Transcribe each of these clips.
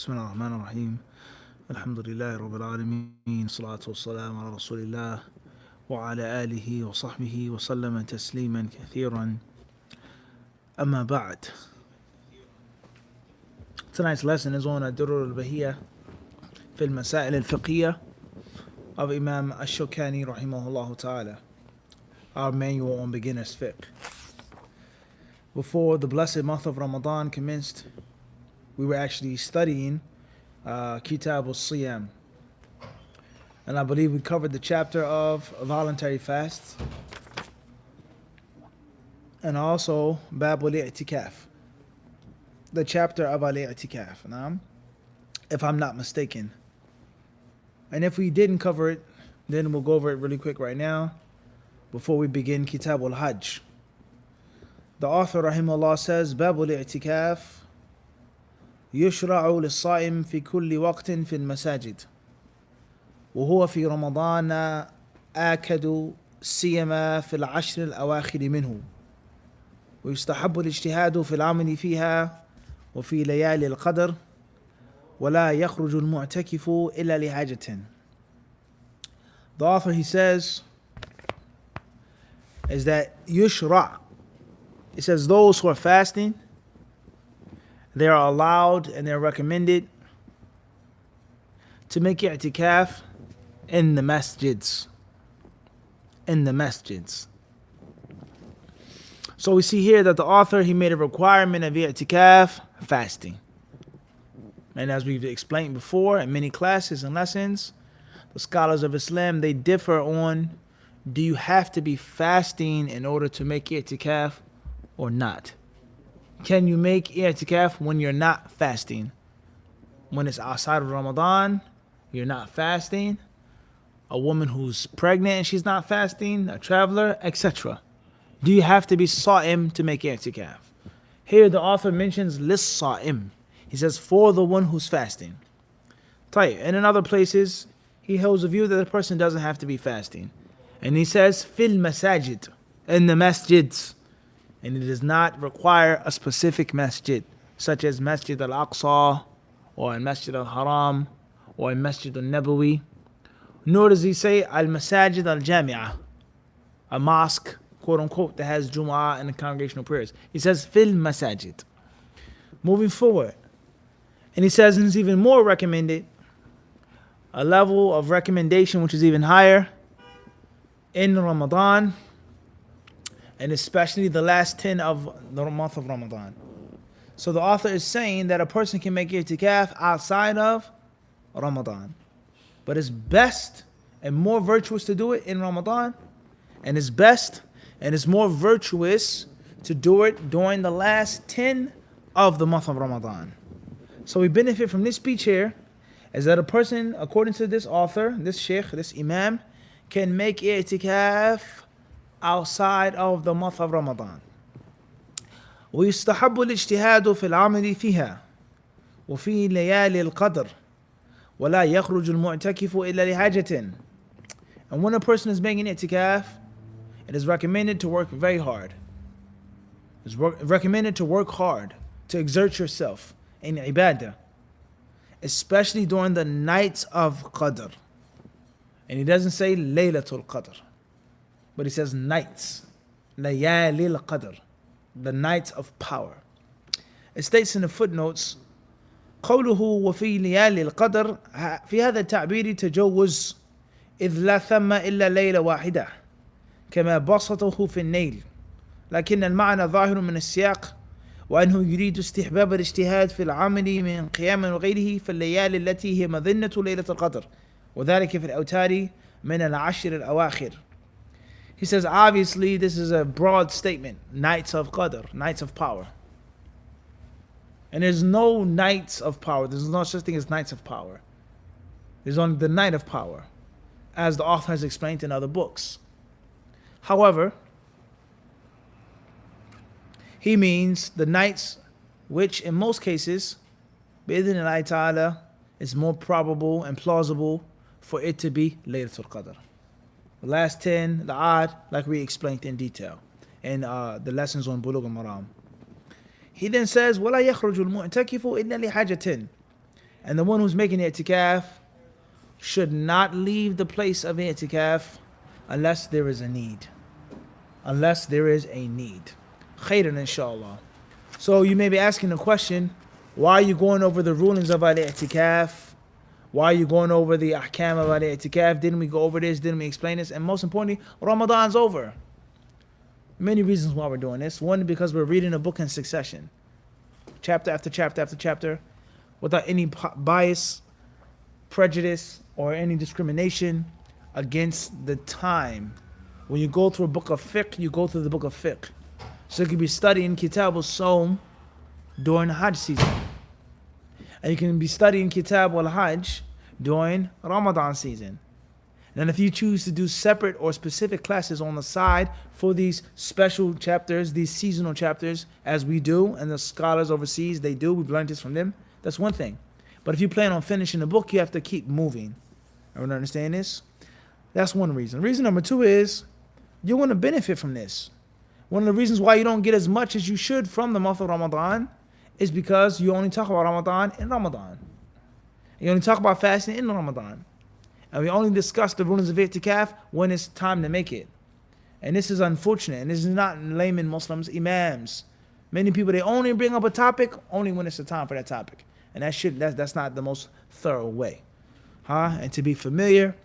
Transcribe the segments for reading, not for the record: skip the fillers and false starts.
بسم الله الرحمن الرحيم الحمد لله رب العالمين الصلاة والسلام على رسول الله وعلى آله وصحبه وسلم تسليما كثيرا أما بعد. Tonight's lesson is on Durar Bahiyyah في المسائل الفقهية of Imam Ash-Shawkani rahimahullah ta'ala, our manual on beginner's fiqh. Before the blessed month of Ramadan commenced, we were actually studying Kitab al-Siyam. And I believe we covered the chapter of voluntary fasts and also Bab al-I'tikaf, the chapter of al-I'tikaf, if I'm not mistaken. And if we didn't cover it, then we'll go over it really quick right now before we begin Kitab al-Hajj. The author rahimahullah says, Bab al-I'tikaf يشرع للصائم في كل وقت في المساجد وهو في رمضان آكد سيما في العشر الأواخر منه ويستحب الاجتهاد في العمل فيها وفي ليالي القدر ولا يخرج المعتكف إلا لحاجة. The author, he says, is that يشرع, it says those who are fasting, they are allowed and they're recommended to make i'tikaf in the masjids. In the masjids. So we see here that the author, he made a requirement of i'tikaf, fasting. And as we've explained before in many classes and lessons, the scholars of Islam, they differ on, do you have to be fasting in order to make i'tikaf or not? Can you make i'tikaf when you're not fasting? When it's outside of Ramadan, you're not fasting. A woman who's pregnant and she's not fasting, a traveler, etc. Do you have to be sa'im to make i'tikaf? Here the author mentions lis-sa'im. He says for the one who's fasting. And in other places, he holds a view that the person doesn't have to be fasting. And he says fil masajid, in the masjids. And it does not require a specific masjid, such as Masjid al-Aqsa, or in Masjid al-Haram, or in Masjid al-Nabawi. Nor does he say al-Masajid al-Jami'ah, a mosque, quote unquote, that has Jum'ah and congregational prayers. He says fil masajid. Moving forward. And he says, and it's even more recommended, a level of recommendation which is even higher in Ramadan, and especially the last 10 of the month of Ramadan. So the author is saying that a person can make i'tikaf outside of Ramadan. But it's best and more virtuous to do it in Ramadan. And it's best and it's more virtuous to do it during the last 10 of the month of Ramadan. So we benefit from this speech here, is that a person, according to this author, this sheikh, this imam, can make i'tikaf outside of the month of Ramadan. ويستحب الاجتهاد في العمل فيها وفي ليالي القدر ولا يخرج المعتكف إلا لحاجة. And when a person is making i'tikaf, it is recommended to work very hard. It's recommended to work hard, to exert yourself in ibadah, especially during the nights of Qadr. And he doesn't say Laylatul Qadr, but he says nights, Layali al-Qadr, the nights of power. It states in the footnotes, قوله وفي ليالي القدر في هذا التعبير تجوز إذ لا ثم إلا ليلة واحدة كما بسطه في النيل، لكن المعنى ظاهر من السياق وأنه يريد استحباب الاجتهاد في العمل من قيام وغيره في الليالي التي هي مظنة ليلة القدر وذلك في الأوتار من العشر الأواخر. He says, obviously, this is a broad statement. Nights of Qadr, nights of power. And there's no nights of power. There's no such thing as nights of power. There's only the night of power, as the author has explained in other books. However, he means the nights which, in most cases, bi'idhnillahi ta'ala, is more probable and plausible for it to be Laylatul Qadr. The last 10, the odd, like we explained in detail in the lessons on Bulugh al-Maram. He then says, وَلَا يَخْرُجُ الْمُعْتَكِفُ إِلَّا لِحَاجَةٍ. And the one who's making the i'tikaf should not leave the place of the i'tikaf unless there is a need. Unless there is a need. Khairan, inshallah. So you may be asking the question, why are you going over the rulings of al-i'tikaf? Why are you going over the ahkam of al-i'tikaf? Didn't we go over this? Didn't we explain this? And most importantly, Ramadan's over. Many reasons why we're doing this. One, because we're reading a book in succession. Chapter after chapter after chapter, without any bias, prejudice, or any discrimination against the time. When you go through a book of fiqh, you go through the book of fiqh. So you could be studying Kitab al-Sawm during the Hajj season. And you can be studying Kitab al-Hajj during Ramadan season. And if you choose to do separate or specific classes on the side for these special chapters, these seasonal chapters, as we do, and the scholars overseas, they do, we've learned this from them, that's one thing. But if you plan on finishing the book, you have to keep moving. Everyone understand this? That's one reason. Reason number two is, you want to benefit from this. One of the reasons why you don't get as much as you should from the month of Ramadan is because you only talk about Ramadan in Ramadan. You only talk about fasting in Ramadan. And we only discuss the rulings of i'tikaf when it's time to make it. And this is unfortunate. And this is not layman Muslims, imams. Many people, they only bring up a topic only when it's the time for that topic. And that's not the most thorough way. And to be familiar,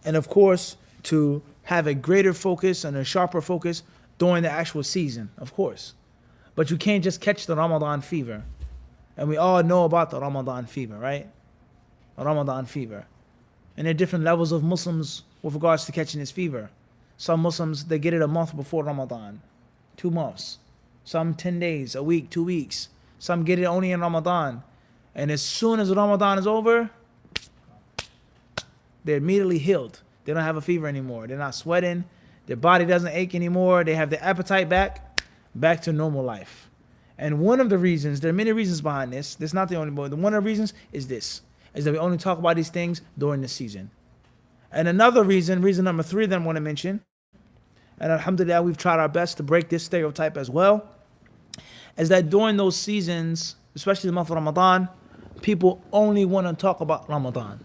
and of course, to have a greater focus and a sharper focus during the actual season, of course. But you can't just catch the Ramadan fever. And we all know about the Ramadan fever, right? Ramadan fever. And there are different levels of Muslims with regards to catching this fever. Some Muslims, they get it a month before Ramadan, 2 months. Some 10 days, a week, 2 weeks. Some get it only in Ramadan. And as soon as Ramadan is over, they're immediately healed. They don't have a fever anymore. They're not sweating. Their body doesn't ache anymore. They have their appetite back to normal life. And one of the reasons, there are many reasons behind this. This is not the only one. One of the reasons is this, is that we only talk about these things during the season. And another reason number 3 that I want to mention, and alhamdulillah, we've tried our best to break this stereotype as well, is that during those seasons, especially the month of Ramadan, people only want to talk about Ramadan.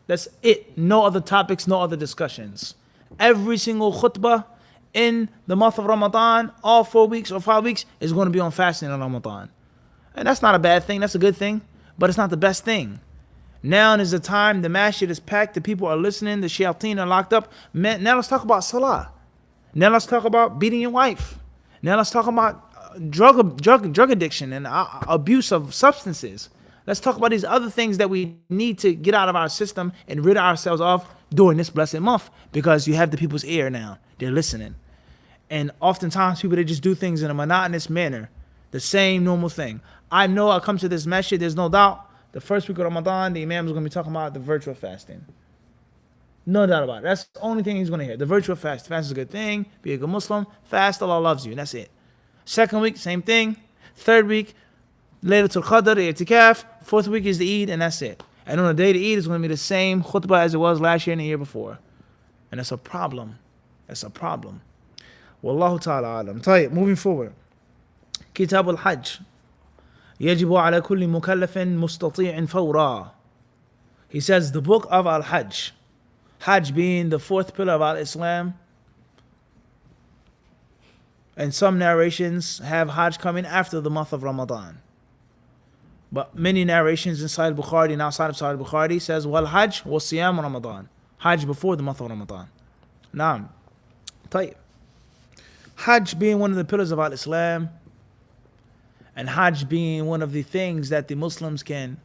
That's it. No other topics, no other discussions. Every single khutbah in the month of Ramadan, all 4 weeks or 5 weeks, is going to be on fasting in Ramadan. And that's not a bad thing, that's a good thing, but it's not the best thing. Now is the time, the masjid is packed, the people are listening, the shayateen are locked up. Now let's talk about salah. Now let's talk about beating your wife. Now let's talk about drug addiction and abuse of substances. Let's talk about these other things that we need to get out of our system and rid ourselves of during this blessed month, because you have the people's ear now. They're listening. And oftentimes people, they just do things in a monotonous manner. The same normal thing. I know I come to this masjid, there's no doubt, the first week of Ramadan, the imam is going to be talking about the virtue of fasting. No doubt about it. That's the only thing he's going to hear. The virtue of fasting. Fast is a good thing. Be a good Muslim. Fast, Allah loves you. And that's it. Second week, same thing. Third week, Laylatul Qadr, i'tikaf. Fourth week is the Eid, and that's it. And on the day of the Eid, it's going to be the same khutbah as it was last year and the year before. And that's a problem. That's a problem. Wallahu ta'ala alam. طيب, moving forward. Kitab al-Hajj. يجب على كل مكلف مستطيع فورا. He says the book of al-Hajj. Hajj being the 4th pillar of al-Islam. And some narrations have Hajj coming after the month of Ramadan. But many narrations inside Bukhari and outside of Sahih Bukhari says, wal Hajj was Siyam Ramadan. Hajj before the month of Ramadan. Naam. طيب. Hajj being one of the pillars of al-Islam, and Hajj being one of the things that the Muslims can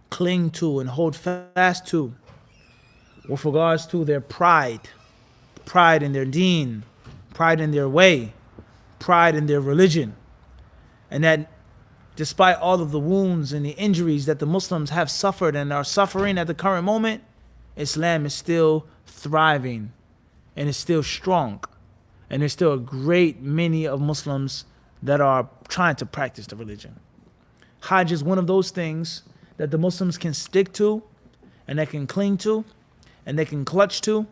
cling to and hold fast to with regards to their pride in their deen, pride in their way, pride in their religion. And that despite all of the wounds and the injuries that the Muslims have suffered and are suffering at the current moment, Islam is still thriving and is still strong. And there's still a great many of Muslims that are trying to practice the religion. Hajj is one of those things that the Muslims can stick to, and they can cling to, and they can clutch to,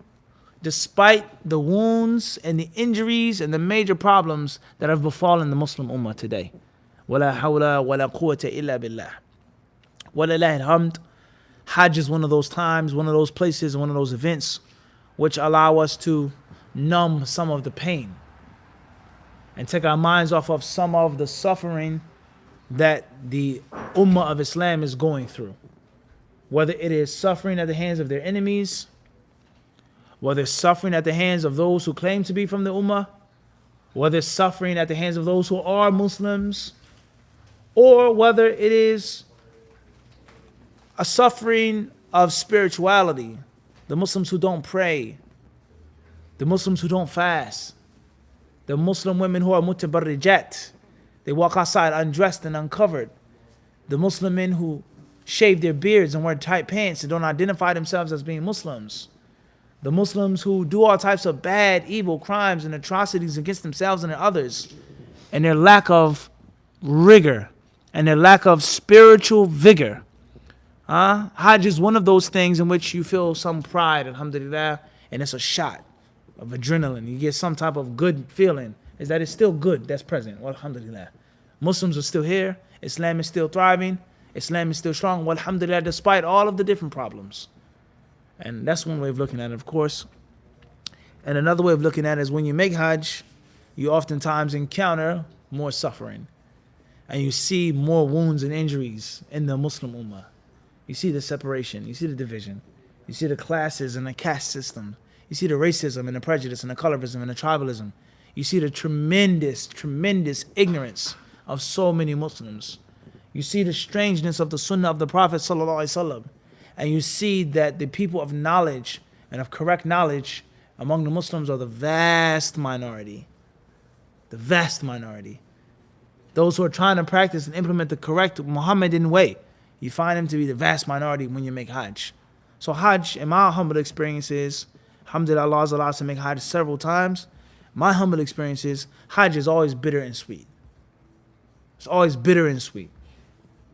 despite the wounds and the injuries and the major problems that have befallen the Muslim ummah today. وَلَا حَوْلَ وَلَا قُوَّةَ إِلَّا بِاللَّهِ. Walillahi alhamd. Hajj is one of those times, one of those places, one of those events which allow us to numb some of the pain and take our minds off of some of the suffering that the Ummah of Islam is going through. Whether it is suffering at the hands of their enemies, whether it's suffering at the hands of those who claim to be from the Ummah, whether it's suffering at the hands of those who are Muslims, or whether it is a suffering of spirituality, the Muslims who don't pray, the Muslims who don't fast, the Muslim women who are mutabarrijat, they walk outside undressed and uncovered, the Muslim men who shave their beards and wear tight pants and don't identify themselves as being Muslims, the Muslims who do all types of bad, evil crimes and atrocities against themselves and others, and their lack of rigor and their lack of spiritual vigor. Hajj is one of those things in which you feel some pride, alhamdulillah, and it's a shot of adrenaline. You get some type of good feeling, is that it's still good that's present. Well, alhamdulillah. Muslims are still here. Islam is still thriving. Islam is still strong. Well, alhamdulillah, despite all of the different problems. And that's one way of looking at it, of course. And another way of looking at it is when you make Hajj, you oftentimes encounter more suffering. And you see more wounds and injuries in the Muslim Ummah. You see the separation, you see the division, you see the classes and the caste system, you see the racism and the prejudice and the colorism and the tribalism. You see the tremendous, tremendous ignorance of so many Muslims. You see the strangeness of the sunnah of the Prophet ﷺ, and you see that the people of knowledge and of correct knowledge among the Muslims are the vast minority. The vast minority. Those who are trying to practice and implement the correct Muhammadan way, you find them to be the vast minority when you make Hajj. So Hajj, in my humble experiences, alhamdulillah, Allah has allowed us to make Hajj several times. My humble experiences, Hajj is always bitter and sweet. It's always bitter and sweet.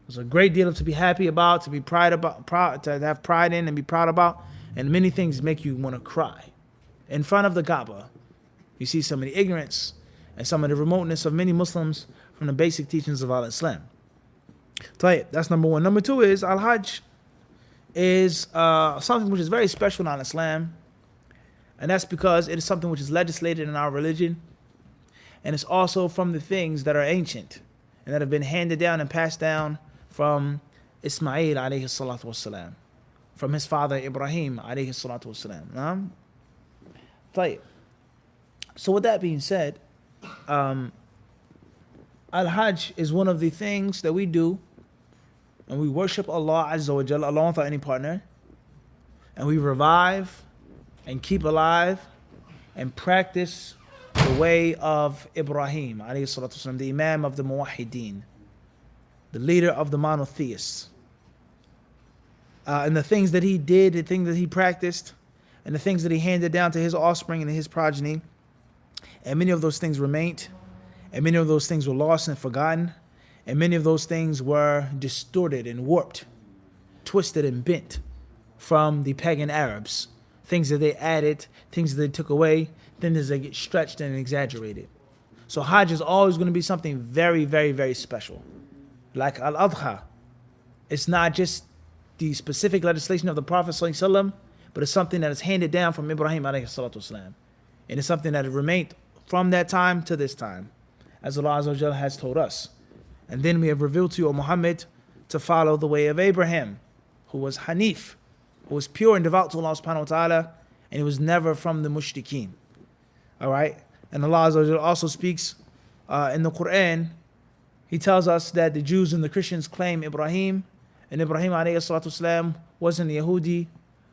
There's a great deal to be happy about, to be to have pride in and be proud about, and many things make you want to cry. In front of the Kaaba, you see some of the ignorance and some of the remoteness of many Muslims from the basic teachings of Al-Islam. That's number one. Number two is Al-Hajj is something which is very special in Islam, and that's because it is something which is legislated in our religion, and it's also from the things that are ancient and that have been handed down and passed down from Ismail alayhi salatu wasalam, from his father Ibrahim alayhi salatu wasalam. So with that being said, Al-Hajj is one of the things that we do, and we worship Allah Azza wa Jalla alone without any partner, and we revive and keep alive and practice the way of Ibrahim alayhi salatu wasalam, the Imam of the Muwahhideen, the leader of the monotheists. And the things that he did, the things that he practiced, and the things that he handed down to his offspring and his progeny, and many of those things remained, and many of those things were lost and forgotten, and many of those things were distorted and warped, twisted and bent from the pagan Arabs. Things that they added, things that they took away, things that get stretched and exaggerated. So Hajj is always going to be something very, very, very special. Like Al-Adha, it's not just the specific legislation of the Prophet ﷺ, but it's something that is handed down from Ibrahim alayhi salatu wasalam. And it's something that remained from that time to this time, as Allah Azza wa Jalla has told us. And then we have revealed to you, O Muhammad, to follow the way of Abraham, who was Hanif, who was pure and devout to Allah subhanahu wa ta'ala, and he was never from the mushrikeen. Alright? And Allah Azza wa Jalla also speaks in the Quran. He tells us that the Jews and the Christians claim Ibrahim, and Ibrahim alayhi salatu wasalam wasn't a Yahudi,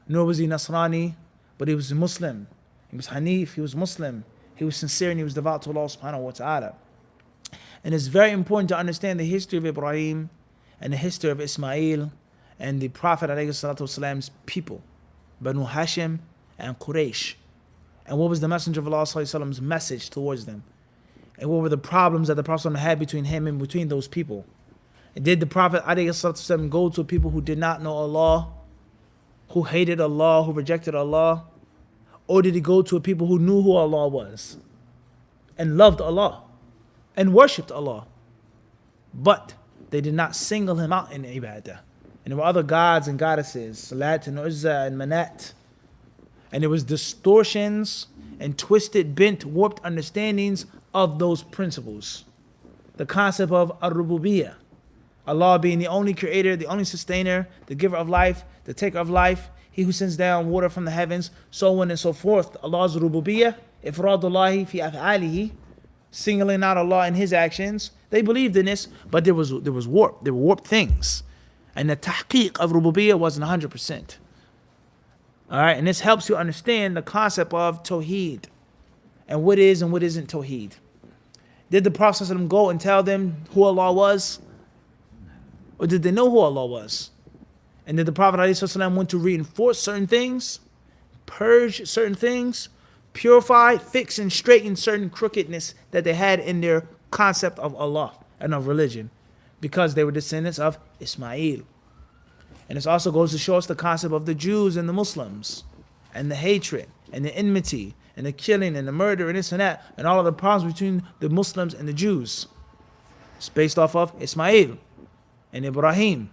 nor was he Nasrani, but he was a Muslim. He was Hanif, he was Muslim, he was sincere, and he was devout to Allah subhanahu wa ta'ala. And it's very important to understand the history of Ibrahim and the history of Ismail and the Prophet ﷺ's people, Banu Hashim and Quraysh. And what was the Messenger of Allah ﷺ's message towards them? And what were the problems that the Prophet had between him and between those people? And did the Prophet ﷺ go to people who did not know Allah, who hated Allah, who rejected Allah? Or did he go to people who knew who Allah was and loved Allah and worshipped Allah, but they did not single him out in ibadah, and And there were other gods and goddesses, Salat and Uzza and Manat. And there was distortions and twisted, bent, warped understandings of those principles. The concept of Ar-Rububiyyah, Allah being the only creator, the only sustainer, the giver of life, the taker of life, he who sends down water from the heavens, so on and so forth. Allah's Rububiyyah, Ifradullahi fi af'alihi, singling out Allah in his actions. They believed in this, but there was warped things. And the tahqiq of Rububiyyah wasn't 100%. Alright, and this helps you understand the concept of Tawheed and what is and what isn't Tawheed. Did the Prophet ﷺ go and tell them who Allah was? Or did they know who Allah was? And did the Prophet ﷺ want to reinforce certain things, purge certain things, purify, fix, and straighten certain crookedness that they had in their concept of Allah and of religion, because they were descendants of Ismail. And this also goes to show us the concept of the Jews and the Muslims, and the hatred, and the enmity, and the killing, and the murder, and this and that, and all of the problems between the Muslims and the Jews. It's based off of Ismail, and Ibrahim,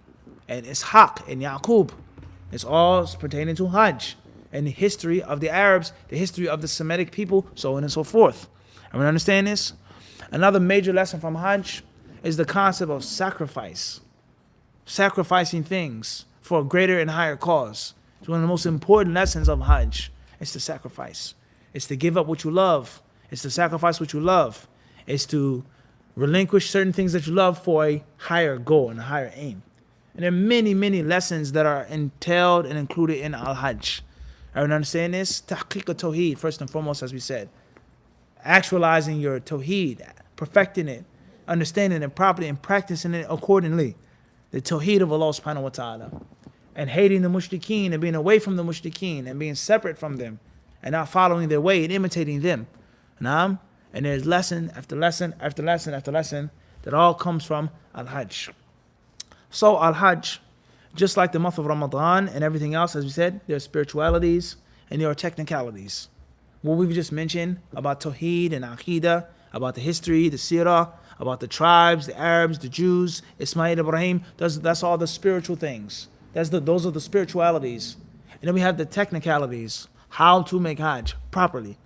and Ishaq, and Yaqub. It's all pertaining to Hajj, and the history of the Arabs, the history of the Semitic people, so on and so forth. And we understand this? Another major lesson from Hajj is the concept of sacrifice. Sacrificing things for a greater and higher cause. It's one of the most important lessons of Hajj. It's to sacrifice. It's to give up what you love. It's to sacrifice what you love. It's to relinquish certain things that you love for a higher goal and a higher aim. And there are many, many lessons that are entailed and included in Al-Hajj. Everyone understand this? Tahqiq al-Tawheed, first and foremost, as we said. Actualizing your Tawheed, perfecting it, understanding it properly, and practicing it accordingly. The Tawheed of Allah subhanahu wa ta'ala. And hating the mushrikeen and being away from the mushrikeen and being separate from them and not following their way and imitating them. Naam? And there's lesson after lesson after lesson after lesson that all comes from Al-Hajj. So Al-Hajj, just like the month of Ramadan and everything else, as we said, there are spiritualities and there are technicalities. What we've just mentioned about Tawheed and Aqidah, about the history, the seerah, about the tribes, the Arabs, the Jews, Ismail, Ibrahim, that's all the spiritual things. Those are the spiritualities. And then we have the technicalities. How to make Hajj properly.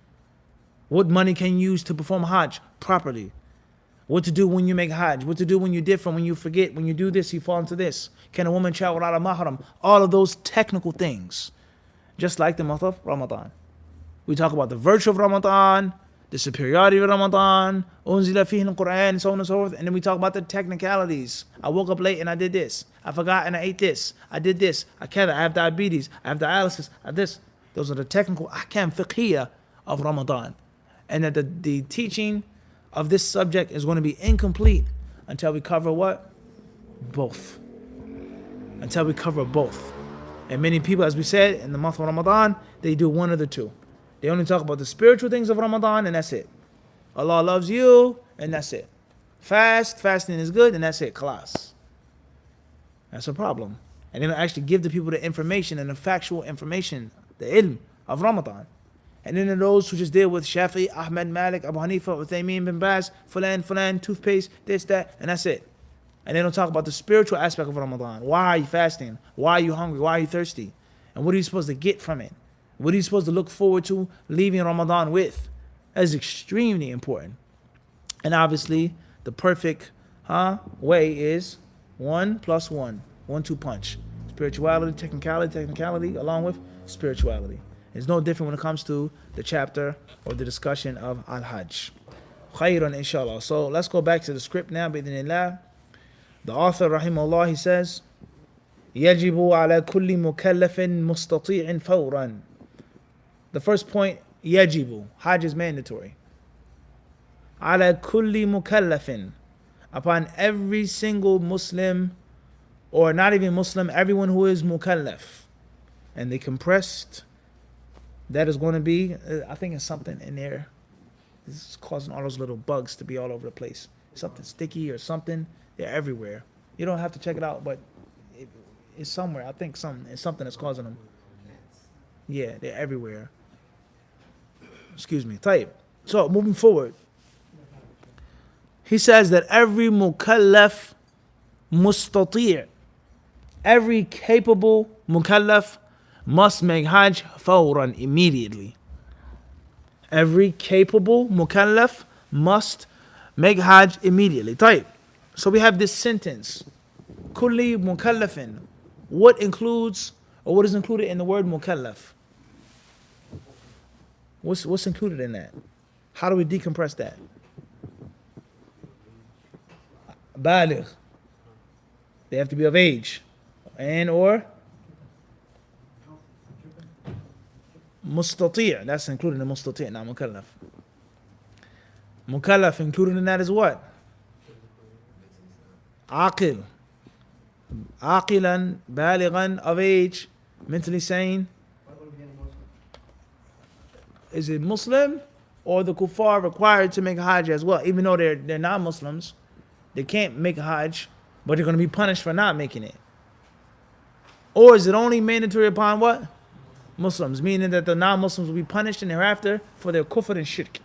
What money can you use to perform Hajj properly. What to do when you make Hajj. What to do when you're different, when you forget, when you do this, you fall into this. Can a woman travel without a mahram? All of those technical things. Just like the month of Ramadan. We talk about the virtue of Ramadan, the superiority of Ramadan, unzila fihi al-Quran, so on and so forth. And then we talk about the technicalities. I woke up late and I did this. I forgot and I ate this. I did this. I have diabetes. I have dialysis. I this. Those are the technical ahkam fiqhiyah of Ramadan. And that the teaching of this subject is going to be incomplete until we cover what? Both. Until we cover both. And many people, as we said, in the month of Ramadan, they do one of the two. They only talk about the spiritual things of Ramadan and that's it. Allah loves you and that's it. Fasting is good and that's it, khalas. That's a problem. And they don't actually give the people the information and the factual information, the ilm of Ramadan. And then there are those who just deal with Shafi, Ahmed, Malik, Abu Hanifa, Uthaymeen, bin Baz, fulan, toothpaste, this, that, and that's it. And they don't talk about the spiritual aspect of Ramadan. Why are you fasting? Why are you hungry? Why are you thirsty? And what are you supposed to get from it? What are you supposed to look forward to leaving Ramadan with? That is extremely important. And obviously, the perfect way is 1 + 1. 1-2 punch. Spirituality, technicality, along with spirituality. It's no different when it comes to the chapter or the discussion of Al-Hajj. Khayran, inshallah. So let's go back to the script now, bi'idhnillah. The author, rahimahullah, he says, يَجِبُ عَلَى كُلِّ مُكَلَّفٍ مُسْتَطِيعٍ فَوْرًا. The first point, yajibu. Hajj is mandatory. Ala kulli mukallafin. Upon every single Muslim, or not even Muslim, everyone who is mukallaf. And they compressed, that is going to be, I think it's something in there. This is causing all those little bugs to be all over the place. Something sticky or something. They're everywhere. You don't have to check it out, but it's somewhere. I think it's something that's causing them. Yeah, they're everywhere. Excuse me. Type. So moving forward, he says that every mukallaf mustati', every capable mukallaf must make Hajj fawran, immediately. Every capable mukallaf must make Hajj immediately. طيب. So we have this sentence. Kulli mukallafin. What includes, or what is included in the word mukallaf? What's included in that? How do we decompress that? Baligh. They have to be of age. And or mustati'. That's included in mustati', not mukallaf. Mukallaf included in that is what? Aqil. Aqilan, balighan, of age, mentally sane. Is it Muslim or the kuffar required to make a Hajj as well? Even though they're not Muslims, they can't make a Hajj, but they're going to be punished for not making it. Or is it only mandatory upon what? Muslims, meaning that the non-Muslims will be punished in thereafter for their kufr and shirk,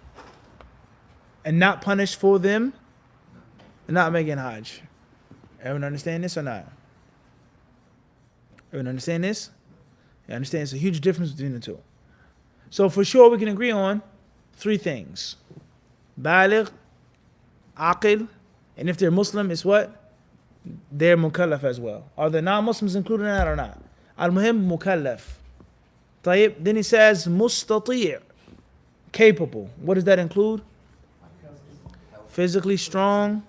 and not punished for them not making Hajj. Everyone understand this or not? Everyone understand this? You understand it's a huge difference between the two. So for sure we can agree on three things. Baligh, aqil, and if they're Muslim, it's what? They're mukallaf as well. Are the non-Muslims included in that or not? Al-muhim, mukallaf. طيب. Then he says mustati', capable. What does that include? Physically strong,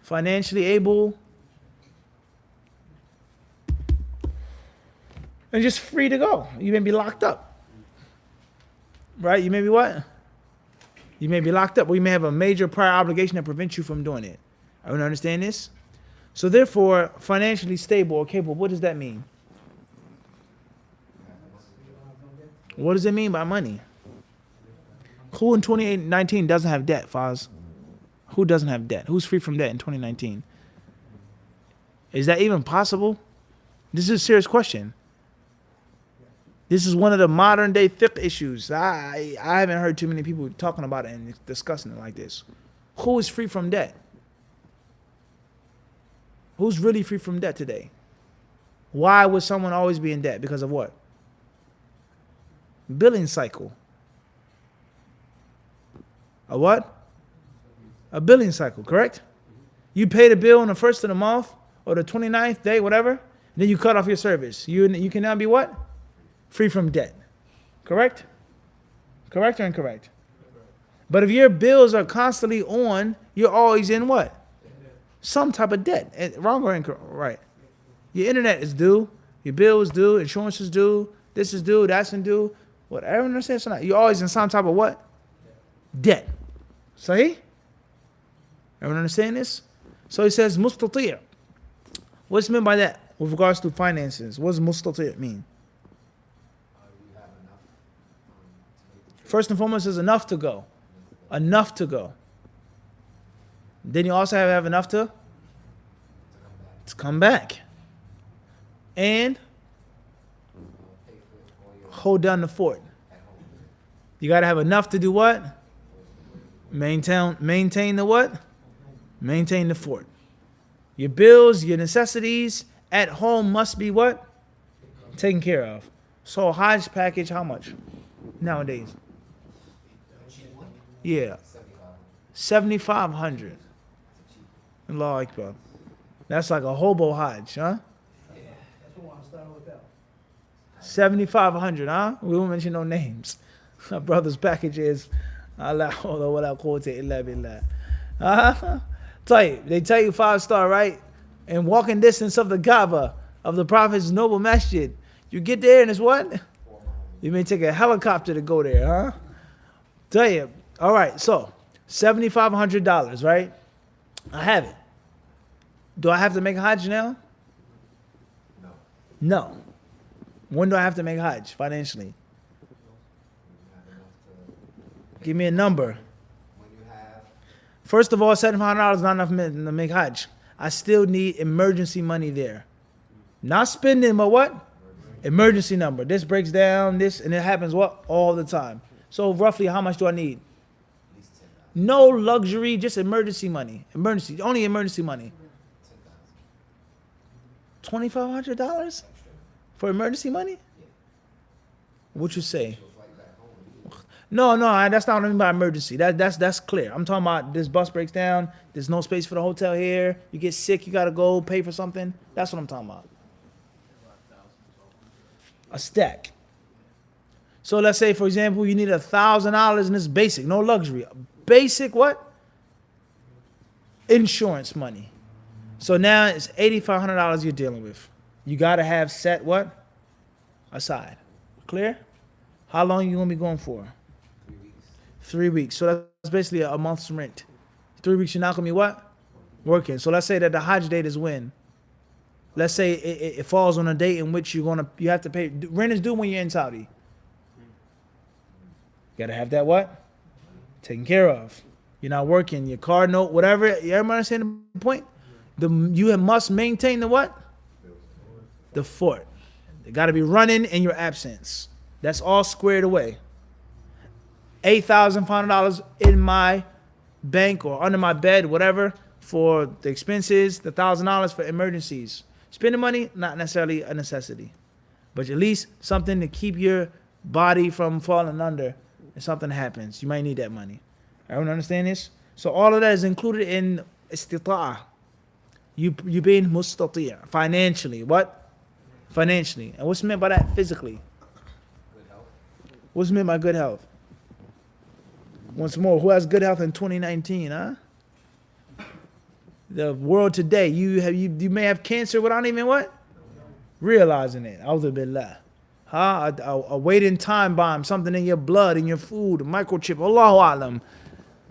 financially able, and just free to go. You may be locked up. Right? You may be what? You may be locked up, or you may have a major prior obligation that prevents you from doing it. Everyone understand this? So therefore, financially stable or capable, what does that mean? What does it mean by money? Who in 2019 doesn't have debt, Faz? Who doesn't have debt? Who's free from debt in 2019? Is that even possible? This is a serious question. This is one of the modern day fiqh issues. I haven't heard too many people talking about it and discussing it like this. Who is free from debt? Who's really free from debt today? Why would someone always be in debt? Because of what? Billing cycle. A what? A billing cycle, correct? You pay the bill on the 1st of the month or the 29th day, whatever, then you cut off your service. You can now be what? Free from debt. Correct? Correct or incorrect? But if your bills are constantly on, you're always in what? Some type of debt. Wrong or incorrect? Right. Your internet is due. Your bill is due. Insurance is due. This is due. That's in due. Whatever. Everyone understands or not? You're always in some type of what? Debt. Sahih? Everyone understand this? So he says mustati'. What's meant by that with regards to finances? What does mustati' mean? First and foremost is enough to go. Enough to go. Then you also have enough to come back. And hold down the fort. You got to have enough to do what? Maintain the what? Maintain the fort. Your bills, your necessities at home must be what? Taken care of. So a Hajj package, how much nowadays? Yeah. 7,500. Allahu Akbar. That's like a hobo Hajj, huh? 7,500, huh? We won't mention no names. My brother's package is Allah wala quwwata illa billah. They tell you 5-star, right? In walking distance of the Kaaba, of the Prophet's noble masjid. You get there and it's what? You may take a helicopter to go there, huh? Tell you. All right, so $7,500, right? I have it. Do I have to make a Hajj now? No. When do I have to make Hajj financially? Give me a number. First of all, $7,500 is not enough to make Hajj. I still need emergency money there. Not spending, but what? Emergency number. This breaks down, this, and it happens what? All the time. So roughly, how much do I need? No luxury, just emergency money. Emergency, only emergency money. $2,500 for emergency money? What you say? No, that's not what I mean by emergency. That's clear. I'm talking about this bus breaks down. There's no space for the hotel here. You get sick, you gotta go pay for something. That's what I'm talking about. A stack. So let's say, for example, you need $1,000 and it's basic, no luxury. Basic what? Insurance money. So now it's $8,500 you're dealing with. You gotta have set what? Aside. Clear? How long you gonna be going for? 3 weeks. So that's basically a month's rent. 3 weeks you're not gonna be what? Working. So let's say that the Hajj date is when? Let's say it falls on a date in which you have to pay. Rent is due when you're in Saudi. You gotta have that what? Taken care of. You're not working. Your car note, whatever. You ever understand the point? You must maintain the what? The fort. They gotta be running in your absence. That's all squared away. $8,500 in my bank or under my bed, whatever, for the expenses, the $1,000 for emergencies. Spending money, not necessarily a necessity, but at least something to keep your body from falling under if something happens. You might need that money. Everyone understand this? So all of that is included in istita'a. You being mustati' financially. What? Financially. And what's meant by that physically? Good health. What's meant by good health? Once more, who has good health in 2019, huh? The world today, you may have cancer without even what? Realizing it. A'udhu billah. Huh? A waiting time bomb, something in your blood, in your food, a microchip. Allahu a'lam.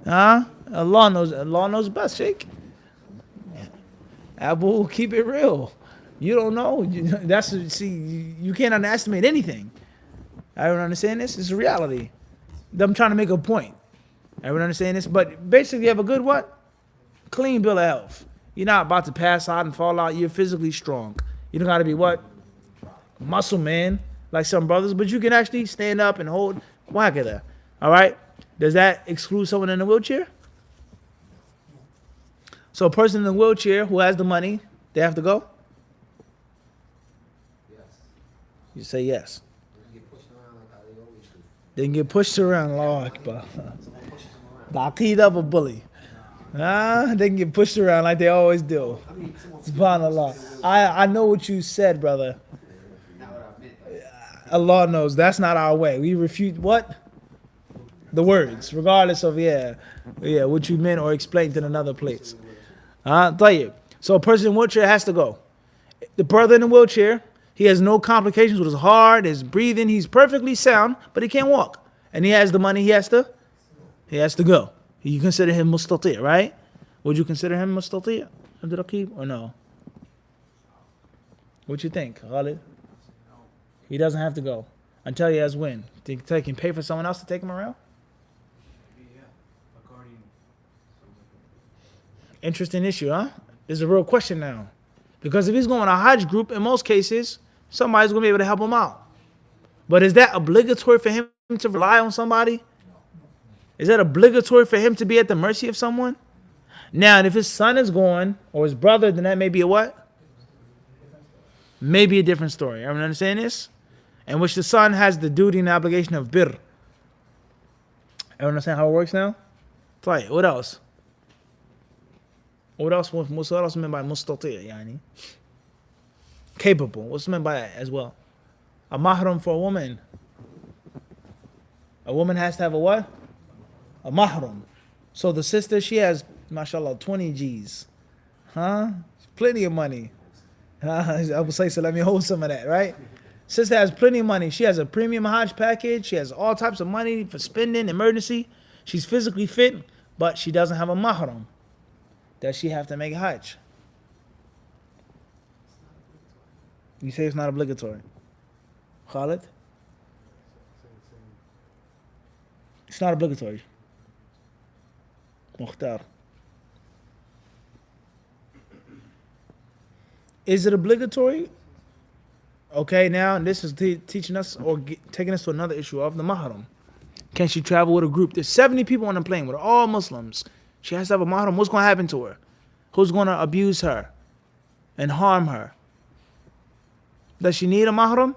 Huh? Allah knows best, Sheikh. Abu, keep it real. You don't know. You can't underestimate anything. I don't understand this. It's a reality. I'm trying to make a point. Everyone understand this? But basically, you have a good what? Clean bill of health. You're not about to pass out and fall out. You're physically strong. You don't got to be what? Muscle man, like some brothers. But you can actually stand up and hold. Whack it there. All right? Does that exclude someone in a wheelchair? So a person in a wheelchair who has the money, they have to go? Yes. You say yes. They can get pushed around, Allahu Akbar. The aqeedah of a bully. They can get pushed around like they always do. SubhanAllah. I know what you said, brother. Allah knows that's not our way. We refute what? The words, regardless of what you meant or explained in another place. So a person in a wheelchair has to go. The brother in the wheelchair, he has no complications with his heart, his breathing. He's perfectly sound, but he can't walk. And he has the money. He has to go. You consider him mustati', right? Would you consider him mustati', Abdul Raqib, or no? What you think, Khalid? He doesn't have to go until he has when? Think he can pay for someone else to take him around? Interesting issue, huh? This is a real question now. Because if he's going to a Hajj group, in most cases, somebody's going to be able to help him out. But is that obligatory for him to rely on somebody? Is that obligatory for him to be at the mercy of someone? Now, if his son is going, or his brother, then that may be a what? Maybe a different story. Everyone understand this? In which the son has the duty and obligation of birr. Everyone understand how it works now? Right. What else? What else meant by mustati', yani? Capable. What's meant by that as well? A mahram for a woman. A woman has to have a what? A mahram. So the sister, she has, mashallah, 20 G's. Huh? Plenty of money. I would say, so let me hold some of that, right? Sister has plenty of money. She has a premium Hajj package. She has all types of money for spending, emergency. She's physically fit, but she doesn't have a mahram. Does she have to make Hajj? You say it's not obligatory. Khalid? It's not obligatory. Mukhtar. Is it obligatory? Okay, now this is teaching us or taking us to another issue of the mahram. Can she travel with a group? There's 70 people on the plane with all Muslims. She has to have a mahram. What's going to happen to her? Who's going to abuse her and harm her? Does she need a mahram?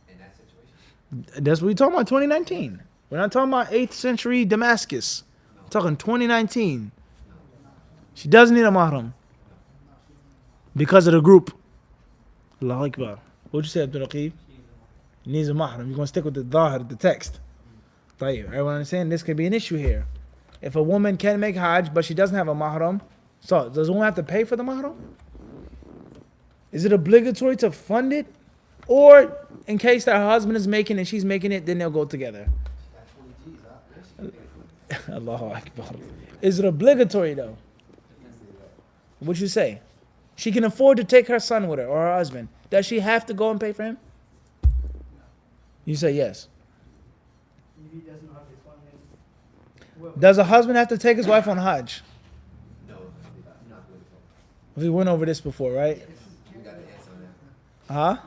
In that situation? That's what we're talking about, 2019. We're not talking about 8th century Damascus. We're talking 2019. She doesn't need a mahram because of the group. Allahu Akbar. What'd you say, Abdul Raqib? He needs a mahram. You're going to stick with the dhahir, the text. طيب, everyone understand? This could be an issue here. If a woman can make hajj, but she doesn't have a mahram, so does the woman have to pay for the mahram? Is it obligatory to fund it? Or in case that her husband is making and she's making it, then they'll go together? Allahu Akbar. Is it obligatory though? What you say? She can afford to take her son with her or her husband. Does she have to go and pay for him? You say yes. Does a husband have to take his wife on Hajj? No, not really. We went over this before, right? You got the answer on that. Huh?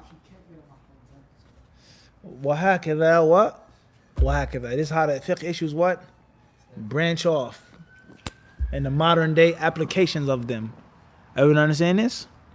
وهكذا what? وهكذا. This is how the fiqh issues what? Branch off. And the modern day applications of them. Everyone understand this?